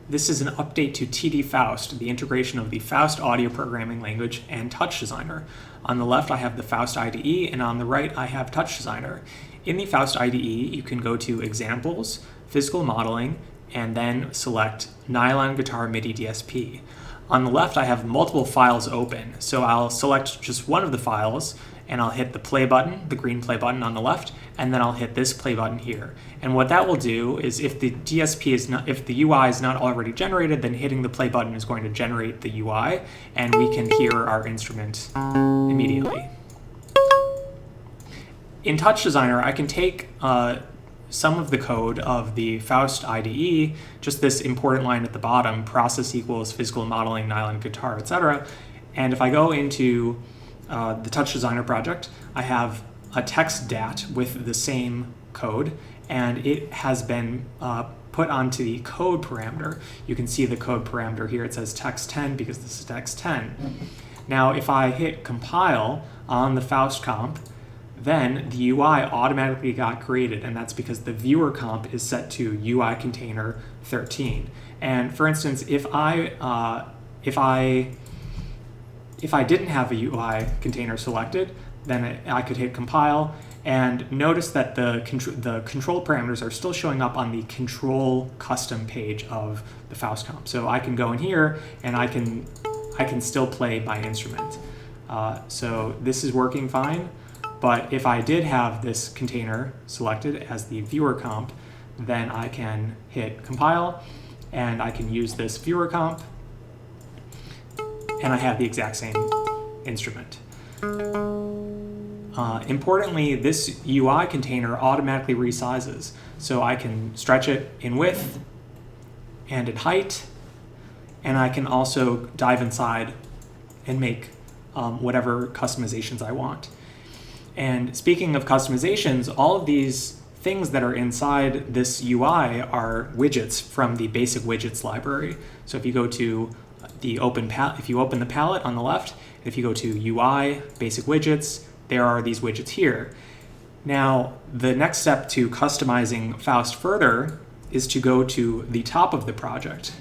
This is an update to TD Faust, the integration of the Faust audio programming language and TouchDesigner. On the left, I have the Faust IDE, and on the right, I have TouchDesigner. In the Faust IDE, you can go to Examples, Physical Modeling, and then select Nylon Guitar MIDI DSP. On the left, I have multiple files open, so I'll select just one of the files, and I'll hit the play button, the green play button on the left, and then I'll hit this play button here. And what that will do is if the UI is not already generated, then hitting the play button is going to generate the UI, and we can hear our instrument immediately. In TouchDesigner, I can take some of the code of the Faust IDE, just this important line at the bottom, process equals physical modeling, nylon guitar, etc. And if I go into the TouchDesigner project, I have a text DAT with the same code, and it has been put onto the code parameter. You can see the code parameter here. It says text 10 because this is text 10. Now, if I hit compile on the Faust comp, then the UI automatically got created, and that's because the viewer comp is set to UI container 13. And for instance, if I didn't have a UI container selected, then I could hit compile, and notice that the control parameters are still showing up on the control custom page of the Faust comp. So I can go in here and I can still play my instrument. So this is working fine. But if I did have this container selected as the viewer comp, then I can hit compile, and I can use this viewer comp, and I have the exact same instrument. Importantly, this UI container automatically resizes, so I can stretch it in width and in height, and I can also dive inside and make whatever customizations I want. And speaking of customizations, all of these things that are inside this UI are widgets from the basic widgets library. So if you go to the if you open the palette on the left, if you go to UI, basic widgets, there are these widgets here. Now, the next step to customizing Faust further is to go to the top of the project.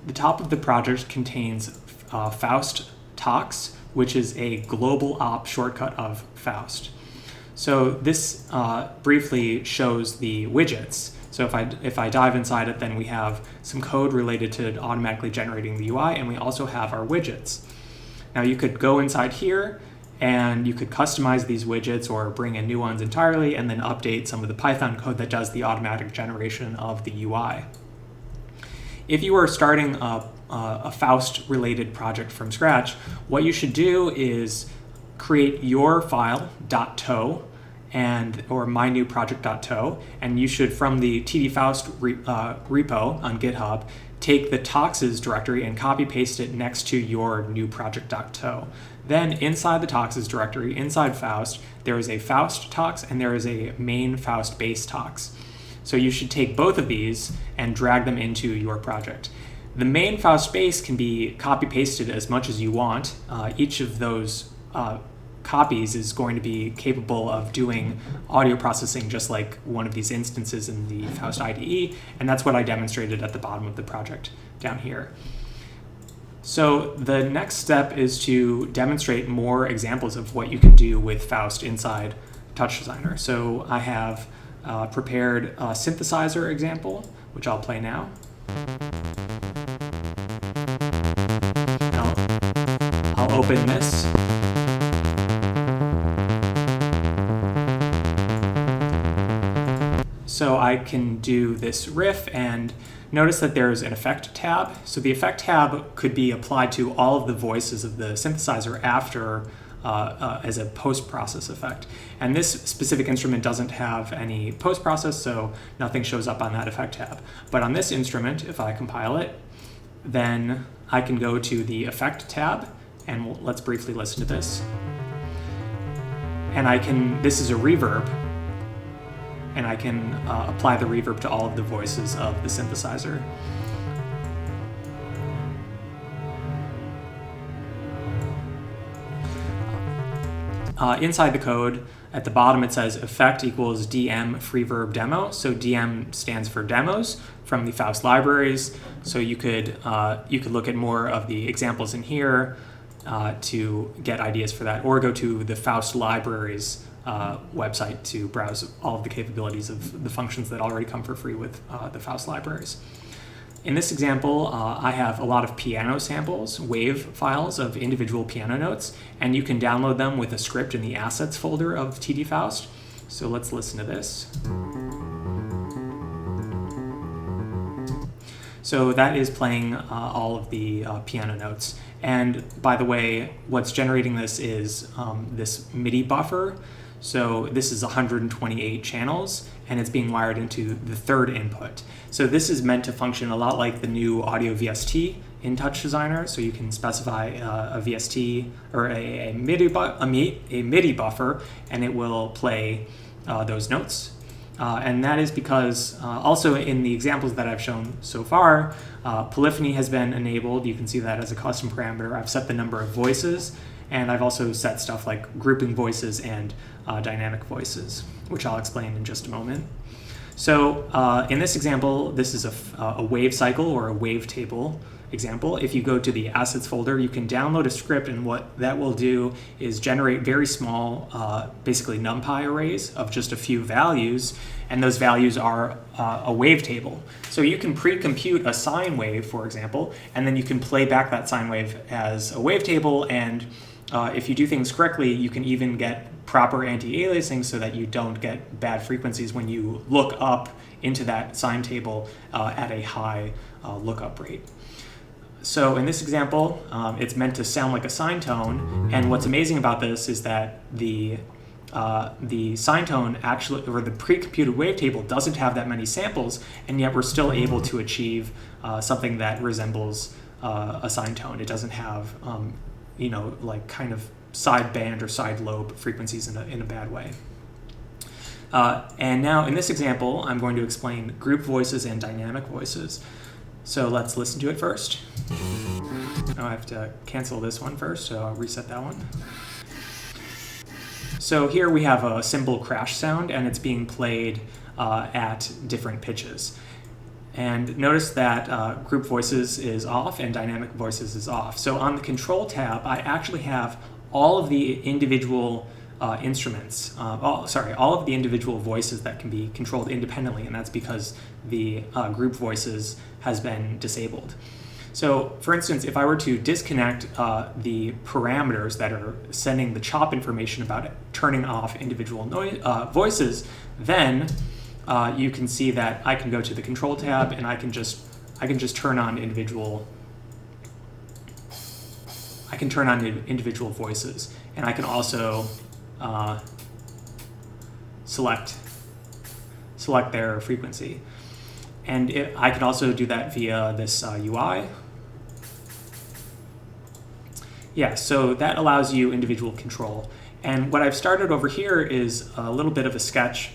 The top of the project contains Faust.tox, which is a global op shortcut of Faust. So this briefly shows the widgets. So if I dive inside it, then we have some code related to automatically generating the UI, and we also have our widgets. Now you could go inside here and you could customize these widgets or bring in new ones entirely and then update some of the Python code that does the automatic generation of the UI. If you are starting a Faust-related project from scratch, what you should do is create your file .to or mynewproject.to, and you should, from the TD Faust repo on GitHub, take the toxes directory and copy paste it next to your new project.to. Then inside the toxes directory, inside Faust, there is a Faust.tox and there is a main Faust base tox. So you should take both of these and drag them into your project. The main Faust base can be copy-pasted as much as you want. Each of those copies is going to be capable of doing audio processing just like one of these instances in the Faust IDE, and that's what I demonstrated at the bottom of the project down here. So the next step is to demonstrate more examples of what you can do with Faust inside TouchDesigner. So I have prepared a synthesizer example, which I'll play now. I'll open this. So I can do this riff, and notice that there's an effect tab. So the effect tab could be applied to all of the voices of the synthesizer after as a post-process effect. And this specific instrument doesn't have any post-process, so nothing shows up on that effect tab. But on this instrument, if I compile it, then I can go to the effect tab, and let's briefly listen to this. And this is a reverb, and I can apply the reverb to all of the voices of the synthesizer. Inside the code, at the bottom it says effect equals dm free verb demo. So dm stands for demos from the Faust libraries. So you could look at more of the examples in here to get ideas for that, or go to the Faust libraries website to browse all of the capabilities of the functions that already come for free with the Faust libraries. In this example, I have a lot of piano samples, wave files of individual piano notes, and you can download them with a script in the assets folder of TD Faust. So let's listen to this. So that is playing all of the piano notes. And by the way, what's generating this is this MIDI buffer. So this is 128 channels, and it's being wired into the third input. So this is meant to function a lot like the new audio VST in TouchDesigner. So you can specify a VST or a MIDI buffer, and it will play those notes. And that is because also in the examples that I've shown so far, Polyphony has been enabled. You can see that as a custom parameter. I've set the number of voices, and I've also set stuff like grouping voices and dynamic voices, which I'll explain in just a moment. So in this example, this is a wave cycle or a wave table example. If you go to the assets folder, you can download a script, and what that will do is generate very small, basically NumPy arrays of just a few values, and those values are a wave table. So you can pre-compute a sine wave, for example, and then you can play back that sine wave as a wave table, and if you do things correctly, you can even get proper anti-aliasing so that you don't get bad frequencies when you look up into that sine table at a high lookup rate. So in this example, it's meant to sound like a sine tone, and what's amazing about this is that the sine tone actually, or the pre-computed wavetable, doesn't have that many samples, and yet we're still able to achieve something that resembles a sine tone. It doesn't have, like kind of side band or side lobe frequencies in a bad way. And now in this example, I'm going to explain group voices and dynamic voices. So let's listen to it first. Now I have to cancel this one first, so I'll reset that one. So here we have a cymbal crash sound, and it's being played at different pitches. And notice that group voices is off and dynamic voices is off. So on the control tab, I actually have all of the individual instruments, all of the individual voices that can be controlled independently, and that's because the group voices has been disabled. So for instance, if I were to disconnect the parameters that are sending the chop information about it, turning off individual voices, then you can see that I can go to the control tab and I can just turn on individual voices, and I can also select their frequency. And I can also do that via this UI. Yeah, so that allows you individual control. And what I've started over here is a little bit of a sketch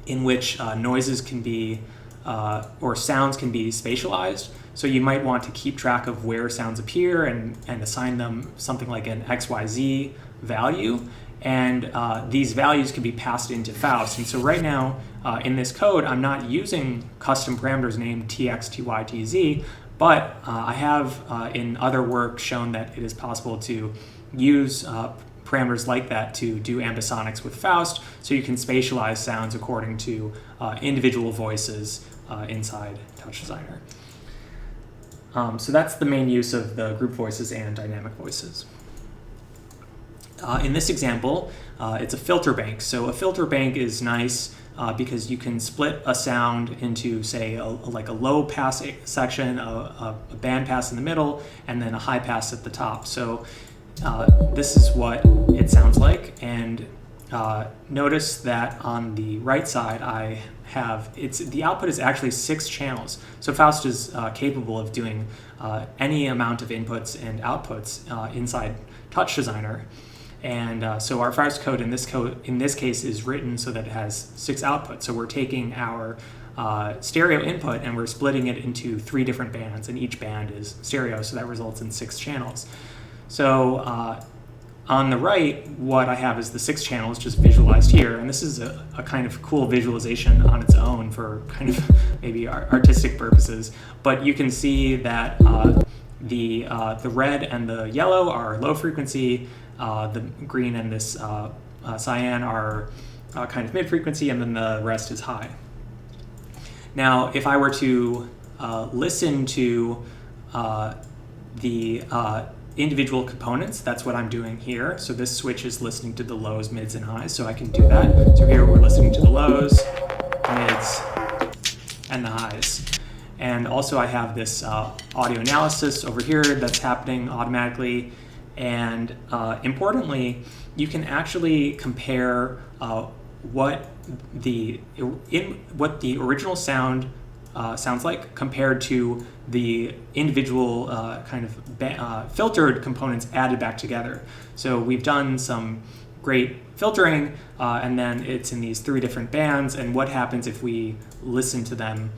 in which noises can be, or sounds can be spatialized. So you might want to keep track of where sounds appear and assign them something like an XYZ value. And these values can be passed into Faust. And so right now, in this code, I'm not using custom parameters named tx, ty, tz, but I have in other work shown that it is possible to use parameters like that to do ambisonics with Faust, so you can spatialize sounds according to individual voices inside TouchDesigner. So that's the main use of the group voices and dynamic voices. In this example, it's a filter bank. So a filter bank is nice because you can split a sound into, say, like a low pass section, a band pass in the middle, and then a high pass at the top. So this is what it sounds like. And notice that on the right side, I have, the output is actually 6 channels. So Faust is capable of doing any amount of inputs and outputs inside TouchDesigner. And so our Faust code in this case is written so that it has 6 outputs. So we're taking our stereo input and we're splitting it into 3 different bands, and each band is stereo, so that results in 6 channels. So On the right, what I have is the 6 channels just visualized here, and this is a kind of cool visualization on its own for kind of maybe artistic purposes. But you can see that the red and the yellow are low frequency, the green and this cyan are kind of mid frequency, and then the rest is high. Now, if I were to listen to the individual components, that's what I'm doing here. So this switch is listening to the lows, mids, and highs, so I can do that. So here we're listening to the lows, mids, and the highs. And also I have this audio analysis over here that's happening automatically. And importantly, you can actually compare what the original sound sounds like compared to the individual kind of filtered components added back together. So we've done some great filtering, and then it's in these 3 different bands, and what happens if we listen to them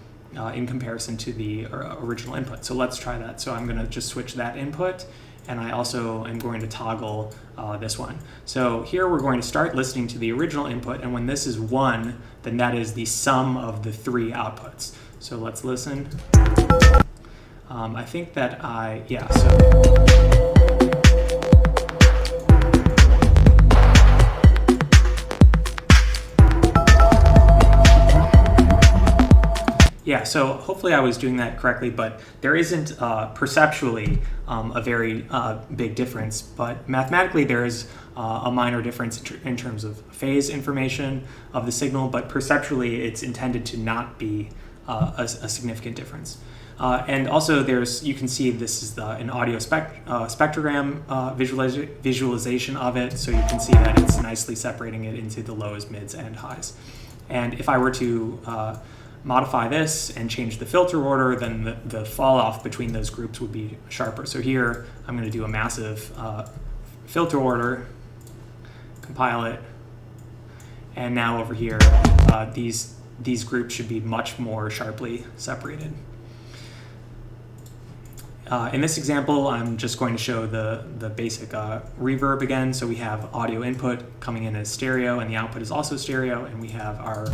in comparison to the original input. So let's try that. So I'm going to just switch that input, and I also am going to toggle this one. So here we're going to start listening to the original input, and when this is 1, then that is the sum of the 3 outputs. So let's listen. I think that so hopefully I was doing that correctly, but there isn't perceptually a very big difference, but mathematically there is a minor difference in terms of phase information of the signal, but perceptually it's intended to not be a significant difference. And also you can see this is an audio spectrogram visualization of it, so you can see that it's nicely separating it into the lows, mids, and highs. And if I were to modify this and change the filter order, then the fall off between those groups would be sharper. So here I'm going to do a massive filter order, compile it, and now over here these groups should be much more sharply separated. In this example, I'm just going to show the basic reverb again. So we have audio input coming in as stereo, and the output is also stereo, and we have our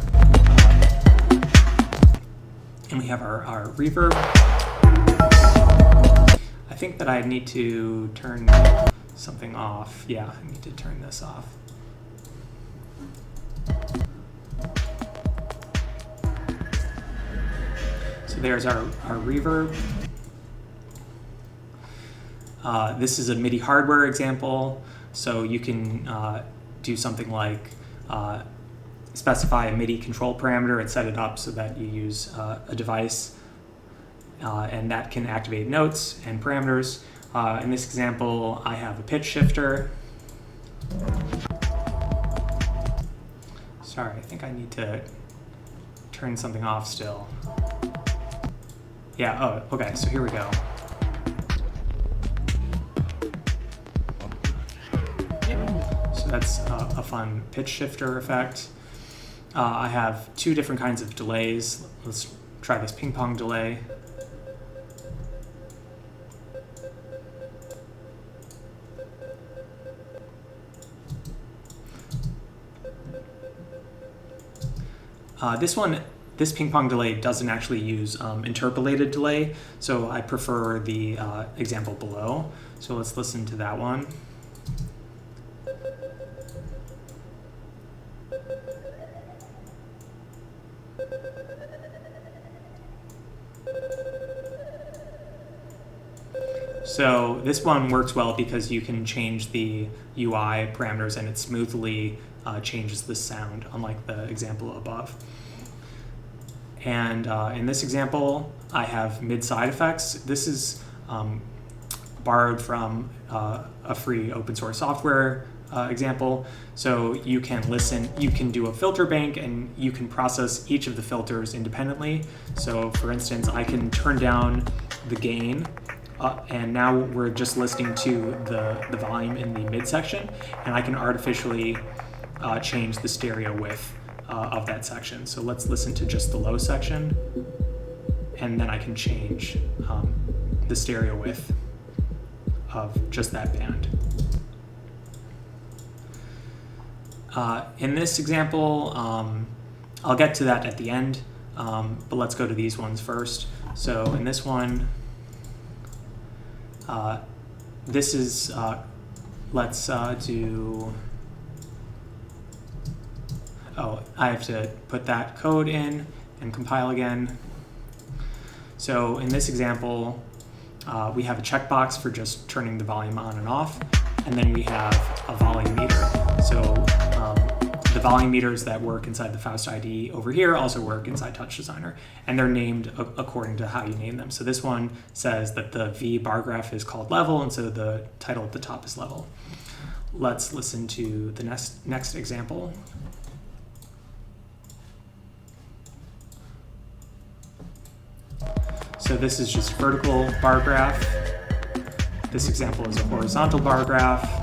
reverb. I think that I need to turn something off. Yeah, I need to turn this off. So there's our reverb. This is a MIDI hardware example, so you can do something like specify a MIDI control parameter and set it up so that you use a device, and that can activate notes and parameters. In this example, I have a pitch shifter. Sorry, I think I need to turn something off still. Yeah, oh, okay, so here we go. So that's a fun pitch shifter effect. I have 2 different kinds of delays. Let's try this ping pong delay. This ping pong delay doesn't actually use interpolated delay, so I prefer the example below. So let's listen to that one. So this one works well because you can change the UI parameters and it smoothly changes the sound, unlike the example above. And in this example, I have mid-side effects. This is borrowed from a free open source software example. So you can do a filter bank, and you can process each of the filters independently. So for instance, I can turn down the gain, and now we're just listening to the volume in the midsection, and I can artificially change the stereo width of that section. So let's listen to just the low section, and then I can change the stereo width of just that band. in this example, I'll get to that at the end, but let's go to these ones first. So in this one, this is, let's do, oh, I have to put that code in and compile again. So in this example, we have a checkbox for just turning the volume on and off, and then we have a volume meter. So the volume meters that work inside the Faust IDE over here also work inside TouchDesigner, and they're named according to how you name them. So this one says that the V bar graph is called level, and so the title at the top is level. Let's listen to the next example. So this is just vertical bar graph. This example is a horizontal bar graph.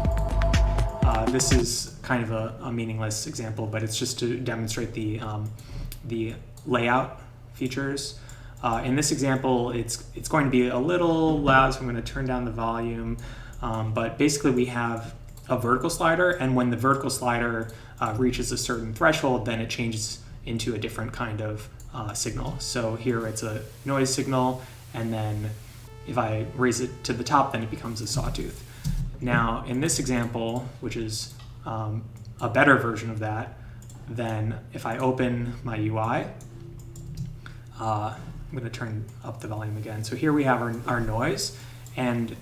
This is kind of a meaningless example, but it's just to demonstrate the layout features. In this example, it's going to be a little loud, so I'm going to turn down the volume. But basically, we have a vertical slider, and when the vertical slider reaches a certain threshold, then it changes into a different kind of signal. So here it's a noise signal, and then if I raise it to the top, then it becomes a sawtooth. Now, in this example, which is a better version of that, then if I open my UI, I'm going to turn up the volume again. So here we have our noise, and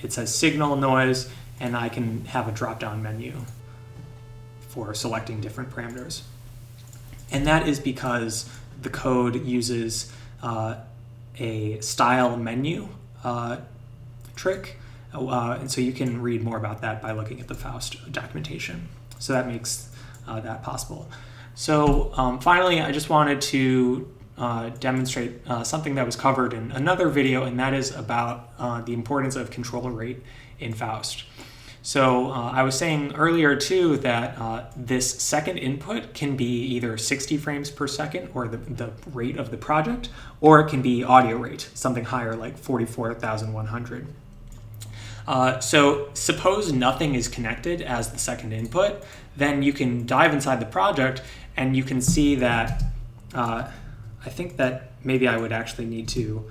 it says signal noise, and I can have a drop-down menu for selecting different parameters. And that is because the code uses a style menu trick. And so you can read more about that by looking at the Faust documentation. So that makes that possible. So finally, I just wanted to demonstrate something that was covered in another video, and that is about the importance of control rate in Faust. So I was saying earlier too that this second input can be either 60 frames per second, or the rate of the project, or it can be audio rate, something higher like 44,100. So suppose nothing is connected as the second input, then you can dive inside the project and you can see that I think that maybe I would actually need to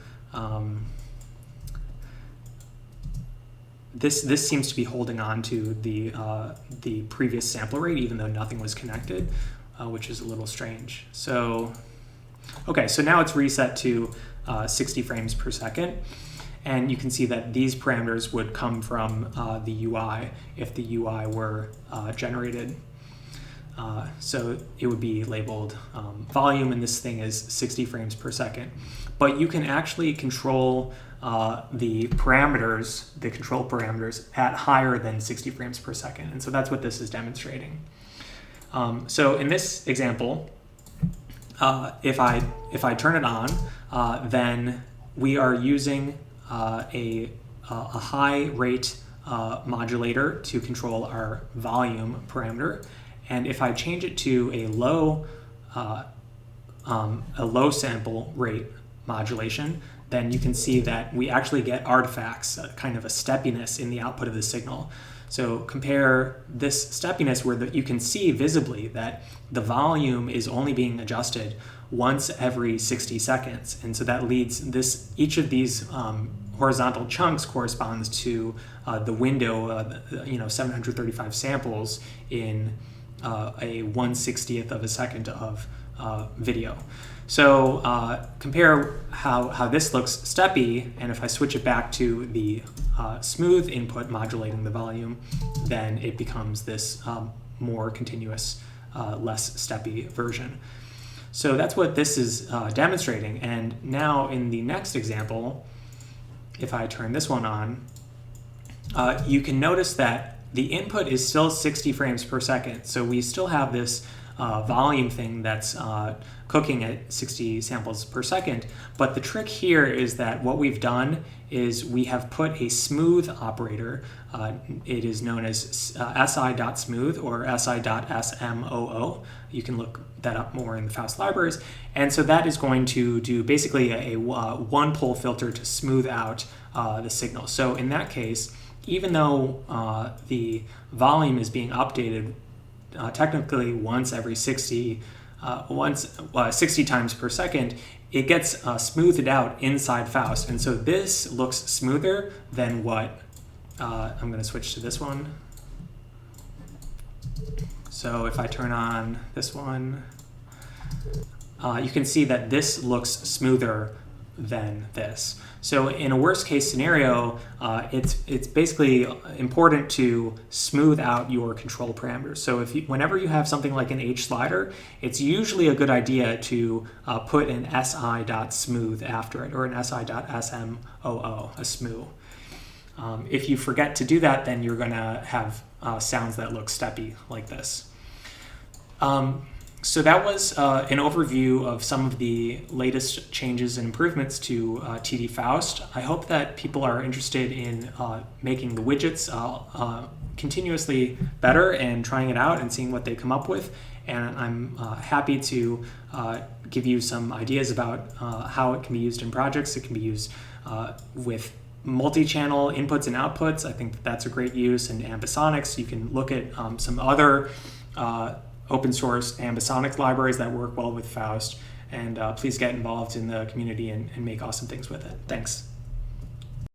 This seems to be holding on to the previous sample rate, even though nothing was connected, which is a little strange. So, okay, so now it's reset to 60 frames per second, and you can see that these parameters would come from the UI if the UI were generated. So it would be labeled volume, and this thing is 60 frames per second. But you can actually control the parameters, the control parameters, at higher than 60 frames per second. And so that's what this is demonstrating. So in this example, if I turn it on, then we are using a high rate modulator to control our volume parameter. And if I change it to a low sample rate modulation, then you can see that we actually get artifacts, kind of a steppiness in the output of the signal. So compare this steppiness where you can see visibly that the volume is only being adjusted once every 60 seconds. And so that leads each of these horizontal chunks corresponds to the window, 735 samples in a 1/60th of a second of video. So compare how this looks steppy, and if I switch it back to the smooth input modulating the volume, then it becomes this more continuous, less steppy version. So that's what this is demonstrating. And now in the next example, if I turn this one on, you can notice that the input is still 60 frames per second. So we still have this volume thing that's cooking at 60 samples per second. But the trick here is that what we've done is we have put a smooth operator. It is known as si.smooth or si.smoo. You can look that up more in the Faust libraries. And so that is going to do basically a one-pole filter to smooth out the signal. So in that case, even though the volume is being updated technically once every 60 times per second, it gets smoothed out inside Faust. And so this looks smoother than what, I'm going to switch to this one. So if I turn on this one, you can see that this looks smoother than this. So in a worst case scenario, it's basically important to smooth out your control parameters. So whenever you have something like an H slider, it's usually a good idea to put an si.smooth after it, or an si.smoo, a smooth. If you forget to do that, then you're going to have sounds that look steppy like this. So that was an overview of some of the latest changes and improvements to TD Faust. I hope that people are interested in making the widgets continuously better and trying it out and seeing what they come up with. And I'm happy to give you some ideas about how it can be used in projects. It can be used with multi-channel inputs and outputs. I think that's a great use. And ambisonics, you can look at some other open source ambisonics libraries that work well with Faust, and please get involved in the community and make awesome things with it. Thanks.